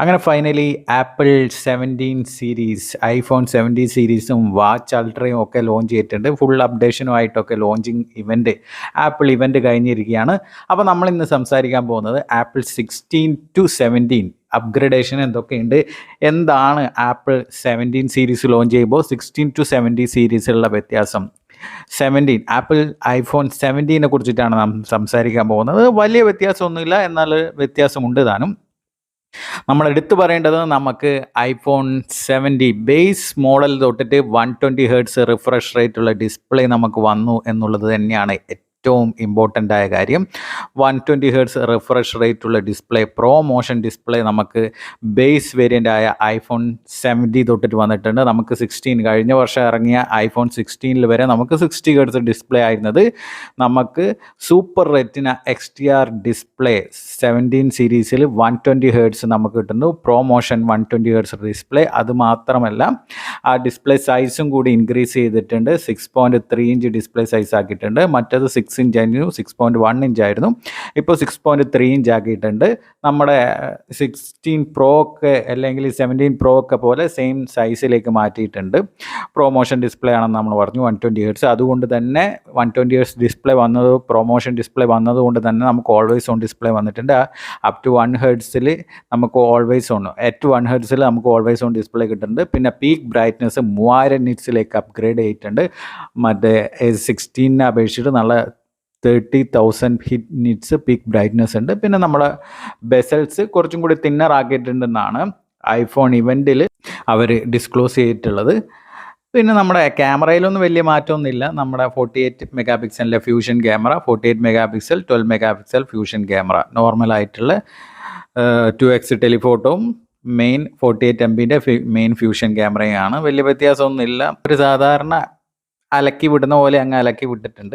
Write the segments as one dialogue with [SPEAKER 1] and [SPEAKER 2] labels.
[SPEAKER 1] അങ്ങനെ finally apple 17 series, iPhone 17 സീരീസും watch അൾട്രയും ഒക്കെ ലോഞ്ച് ചെയ്തിട്ടുണ്ട്. ഫുൾ അപ്ഡേഷനുമായിട്ടൊക്കെ ലോഞ്ചിങ് ഇവൻറ്റ്, ആപ്പിൾ ഇവൻറ്റ് കഴിഞ്ഞിരിക്കുകയാണ്. അപ്പോൾ നമ്മളിന്ന് സംസാരിക്കാൻ പോകുന്നത് ആപ്പിൾ 16 to 17 അപ്ഗ്രഡേഷൻ എന്തൊക്കെയുണ്ട്, എന്താണ് ആപ്പിൾ 17 സീരീസ് ലോഞ്ച് ചെയ്യുമ്പോൾ 16 to 17 സീരീസിലുള്ള വ്യത്യാസം, ആപ്പിൾ ഐഫോൺ 17 കുറിച്ചിട്ടാണ് നാം സംസാരിക്കാൻ പോകുന്നത്. വലിയ വ്യത്യാസമൊന്നുമില്ല, എന്നാൽ വ്യത്യാസമുണ്ട് താനും. നമ്മൾ എടുത്തു പറയേണ്ടത്, നമുക്ക് ഐഫോൺ 70 ബേസ് മോഡൽ തൊട്ടിട്ട് 120 ഹെർട്സ് റിഫ്രഷ് റേറ്റുള്ള ഡിസ്പ്ലേ നമുക്ക് വന്നു എന്നുള്ളത് തന്നെയാണ് ഏറ്റവും ഇമ്പോർട്ടൻ്റ് ആയ കാര്യം. 120 ഹെർട്സ് റിഫ്രഷ് റേറ്റുള്ള ഡിസ്പ്ലേ, പ്രോ മോഷൻ ഡിസ്പ്ലേ നമുക്ക് ബേസ് വേരിയൻ്റ് ആയ ഐഫോൺ 70 തൊട്ടിട്ട് വന്നിട്ടുണ്ട്. നമുക്ക് 16 കഴിഞ്ഞ വർഷം ഇറങ്ങിയ ഐഫോൺ 16 വരെ നമുക്ക് 60 ഹെർട്സ് ഡിസ്പ്ലേ ആയിരുന്നത്, നമുക്ക് സൂപ്പർ റെറ്റിന XDR ഡിസ്പ്ലേ 17 സീരീസിൽ 120 ഹെർട്സ് നമുക്ക് കിട്ടുന്നു. Pro motion 120 hertz display. അതുമാത്രമല്ല, ആ ഡിസ്പ്ലേ സൈസും കൂടി ഇൻക്രീസ് ചെയ്തിട്ടുണ്ട്. 6.3 ഇഞ്ച് ഡിസ്പ്ലേ സൈസ് ആക്കിയിട്ടുണ്ട്. മറ്റത് 6 ഇഞ്ച് ആയിരുന്നു, 6.1 ഇഞ്ച് ആയിരുന്നു. ഇപ്പോൾ 6.3 ഇഞ്ച് ആക്കിയിട്ടുണ്ട്. നമ്മുടെ 16 പ്രോ ഒക്കെ അല്ലെങ്കിൽ 17 പ്രോ ഒക്കെ പോലെ സെയിം സൈസിലേക്ക് മാറ്റിയിട്ടുണ്ട്. പ്രൊമോഷൻ ഡിസ്പ്ലേ ആണെന്ന് നമ്മൾ പറഞ്ഞു, 120 ഹെർട്സ്. അതുകൊണ്ട് തന്നെ 120 ഹെർട്സ് ഡിസ്പ്ലേ വന്നത്, പ്രൊമോഷൻ ഡിസ്പ്ലേ വന്നതുകൊണ്ട് തന്നെ നമുക്ക് ഓൾവേസ് ഓൺ ഡിസ്പ്ലേ വന്നിട്ടുണ്ട്. അപ് ടു 1 ഹെർട്സിൽ നമുക്ക് ഓൾവേസ് ഓൺ, അറ്റ് 1 ഹെർട്സിൽ നമുക്ക് ഓൾവേസ് ഓൺ ഡിസ്പ്ലേ കിട്ടുന്നുണ്ട്. പിന്നെ പീക്ക് ബ്രൈറ്റ്നസ് 3000 നിറ്റ്സിലേക്ക് അപ്ഗ്രേഡ് ചെയ്തിട്ടുണ്ട്. മറ്റേ 16 അപേക്ഷിച്ചിട്ട് നല്ല 30,000 നിറ്റ്സ് പീക്ക് ബ്രൈറ്റ്നസ് ഉണ്ട്. പിന്നെ നമ്മുടെ ബെസൽസ് കുറച്ചും കൂടി തിന്നർ ആക്കിയിട്ടുണ്ടെന്നാണ് ഐഫോൺ ഇവൻറ്റിൽ അവർ ഡിസ്ക്ലോസ് ചെയ്തിട്ടുള്ളത്. പിന്നെ നമ്മുടെ ക്യാമറയിലൊന്നും വലിയ മാറ്റമൊന്നുമില്ല. നമ്മുടെ 48 മെഗാ പിക്സലിൻ്റെ fusion camera, 48 megapixel, 12 megapixel fusion camera, നോർമലായിട്ടുള്ള 2x ടെലിഫോട്ടോവും മെയിൻ 48 MBൻ്റെ മെയിൻ ഫ്യൂഷൻ ക്യാമറയാണ്. വലിയ വ്യത്യാസമൊന്നുമില്ല. ഒരു സാധാരണ അലക്കി വിടുന്ന പോലെ അങ്ങ് അലക്കി വിട്ടിട്ടുണ്ട്.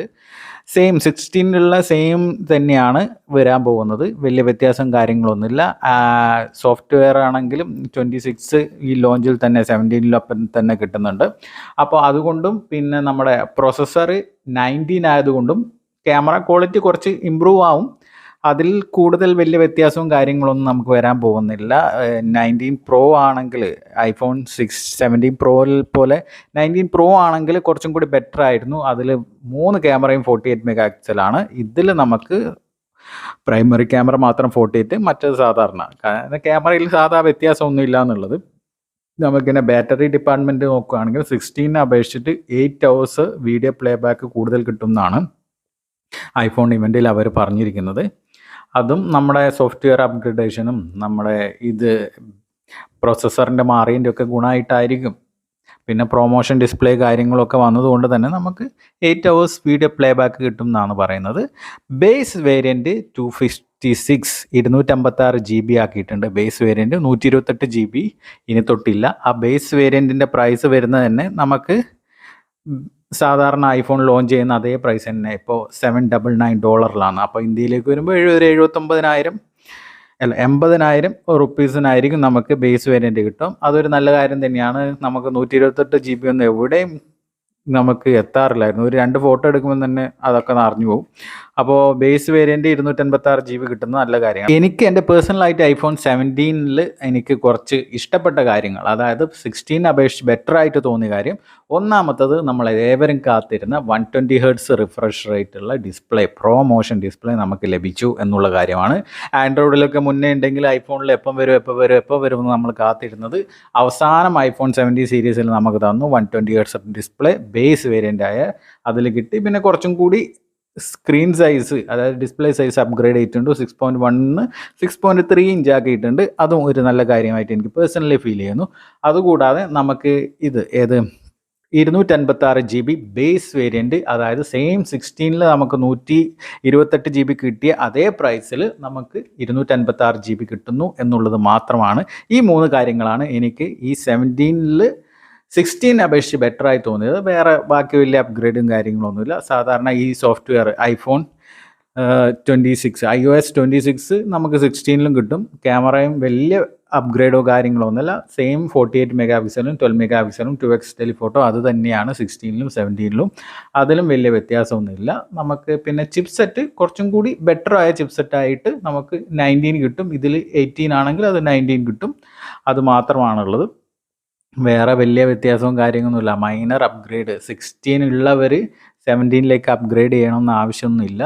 [SPEAKER 1] സെയിം 16 സെയിം തന്നെയാണ് വരാൻ പോകുന്നത്. വലിയ വ്യത്യാസം കാര്യങ്ങളൊന്നുമില്ല. സോഫ്റ്റ്വെയർ ആണെങ്കിലും 26 ഈ ലോഞ്ചിൽ തന്നെ 17 തന്നെ കിട്ടുന്നുണ്ട്. അപ്പോൾ അതുകൊണ്ടും പിന്നെ നമ്മുടെ പ്രൊസസ്സർ 19 ആയതുകൊണ്ടും ക്യാമറ ക്വാളിറ്റി കുറച്ച് ഇമ്പ്രൂവ് ആവും. അതിൽ കൂടുതൽ വലിയ വ്യത്യാസവും കാര്യങ്ങളൊന്നും നമുക്ക് വരാൻ പോകുന്നില്ല. 19 പ്രോ ആണെങ്കിൽ, ഐഫോൺ 17 പ്രോയിൽ പോലെ 19 പ്രോ ആണെങ്കിൽ കുറച്ചും കൂടി ബെറ്റർ ആയിരുന്നു. അതിൽ 3 ക്യാമറയും 48 മെഗാ പിക്സലാണ്. ഇതിൽ നമുക്ക് പ്രൈമറി ക്യാമറ മാത്രം 48, മറ്റത് സാധാരണ. ക്യാമറയിൽ സാധാ വ്യത്യാസമൊന്നും ഇല്ല എന്നുള്ളത്. നമുക്കിങ്ങനെ ബാറ്ററി ഡിപ്പാർട്ട്മെൻറ്റ് നോക്കുകയാണെങ്കിൽ 16 അപേക്ഷിച്ചിട്ട് 8 hours വീഡിയോ പ്ലേ ബാക്ക് കൂടുതൽ കിട്ടുമെന്നാണ് ഐഫോൺ ഇവൻറ്റിൽ അവർ പറഞ്ഞിരിക്കുന്നത്. അതും നമ്മുടെ സോഫ്റ്റ്വെയർ അപ്ഗ്രഡേഷനും നമ്മുടെ ഇത് പ്രോസസ്സറിൻ്റെ മാറിയതിൻ്റെ ഒക്കെ ഗുണമായിട്ടായിരിക്കും. പിന്നെ പ്രൊമോഷൻ ഡിസ്പ്ലേ കാര്യങ്ങളൊക്കെ വന്നതുകൊണ്ട് തന്നെ നമുക്ക് 8 hours വീഡിയോ പ്ലേ ബാക്ക് കിട്ടും എന്നാണ് പറയുന്നത്. ബേസ് വേരിയൻറ്റ് 256 256 GB ആക്കിയിട്ടുണ്ട്. ബേസ് വേരിയൻറ്റ് 128 GB ഇനി തൊട്ടില്ല. ആ ബേസ് വേരിയൻറ്റിൻ്റെ പ്രൈസ് വരുന്നത് തന്നെ നമുക്ക് സാധാരണ ഐഫോൺ ലോഞ്ച് ചെയ്യുന്ന അതേ പ്രൈസ് തന്നെ ഇപ്പോൾ $799. അപ്പോൾ ഇന്ത്യയിലേക്ക് വരുമ്പോൾ 79,000 അല്ല 80,000 റുപ്പീസിനായിരിക്കും നമുക്ക് ബേസ് വേരിയൻറ്റ് കിട്ടും. അതൊരു നല്ല കാര്യം തന്നെയാണ്. നമുക്ക് 128 GB ഒന്നും എവിടെയും നമുക്ക് എത്താറില്ലായിരുന്നു. ഒരു 2 ഫോട്ടോ എടുക്കുമ്പോൾ തന്നെ അതൊക്കെ നിറഞ്ഞു പോകും. അപ്പോൾ ബേസ് വേരിയൻറ്റ് 256 GB കിട്ടുന്നത് നല്ല കാര്യമാണ്. എനിക്ക് എൻ്റെ പേഴ്സണലായിട്ട് ഐഫോൺ 17 എനിക്ക് കുറച്ച് ഇഷ്ടപ്പെട്ട കാര്യങ്ങൾ, അതായത് 16 അപേക്ഷിച്ച് ബെറ്റർ ആയിട്ട് തോന്നിയ കാര്യം, ഒന്നാമത്തത് നമ്മൾ ഏവരും കാത്തിരുന്ന 120 ഹെർട്സ് റിഫ്രഷ് റേറ്റുള്ള ഡിസ്പ്ലേ, പ്രോ മോഷൻ ഡിസ്പ്ലേ നമുക്ക് ലഭിച്ചു എന്നുള്ള കാര്യമാണ്. ആൻഡ്രോയിഡിലൊക്കെ മുന്നേ ഉണ്ടെങ്കിൽ ഐഫോണിൽ എപ്പോൾ വരും എന്ന് നമ്മൾ കാത്തിരുന്നത്, അവസാനം ഐഫോൺ 17 സീരീസിൽ നമുക്ക് തന്നു 120 ഹെർട്സ് ഡിസ്പ്ലേ ബേസ് വേരിയൻ്റായ അതിൽ കിട്ടി. പിന്നെ കുറച്ചും കൂടി സ്ക്രീൻ സൈസ്, അതായത് ഡിസ്പ്ലേ സൈസ് അപ്ഗ്രേഡ് ചെയ്തിട്ടുണ്ട്. 6.1 6.3 ഇഞ്ച് ആക്കിയിട്ടുണ്ട്. അതും ഒരു നല്ല കാര്യമായിട്ട് എനിക്ക് പേഴ്സണലി ഫീൽ ചെയ്യുന്നു. അതുകൂടാതെ നമുക്ക് ഇത് 256 GB ബേസ് വേരിയൻറ്റ്, അതായത് സെയിം 16 നമുക്ക് 128 GB കിട്ടിയ അതേ പ്രൈസിൽ നമുക്ക് 256 GB കിട്ടുന്നു എന്നുള്ളത് മാത്രമാണ്. ഈ 3 കാര്യങ്ങളാണ് എനിക്ക് ഈ 17 16 അപേക്ഷിച്ച് ബെറ്ററായി തോന്നിയത്. വേറെ ബാക്കി വലിയ അപ്ഗ്രേഡും കാര്യങ്ങളൊന്നുമില്ല. സാധാരണ ഈ സോഫ്റ്റ്വെയർ ഐഫോൺ 26 iOS 26 നമുക്ക് 16 കിട്ടും. ക്യാമറയും വലിയ അപ്ഗ്രേഡോ കാര്യങ്ങളോ ഒന്നുമല്ല. സെയിം 48 മെഗാ പിക്സലും 12 മെഗാ പിക്സലും 2x ടെലിഫോട്ടോ അത് തന്നെയാണ് 16ലും 17ലും. അതിലും വലിയ വ്യത്യാസമൊന്നുമില്ല. നമുക്ക് പിന്നെ ചിപ്സെറ്റ് കുറച്ചും കൂടി ബെറ്റർ ആയ ചിപ്സെറ്റായിട്ട് നമുക്ക് 19 കിട്ടും. ഇതിൽ 18 ആണെങ്കിൽ അത് 19 കിട്ടും. അത് മാത്രമാണുള്ളത്. വേറെ വലിയ വ്യത്യാസവും കാര്യങ്ങളൊന്നുമില്ല. മൈനർ അപ്ഗ്രേഡ് 16 ഉള്ളവർ 17ലേക്ക് അപ്ഗ്രേഡ് ചെയ്യണമെന്ന് ആവശ്യമൊന്നുമില്ല.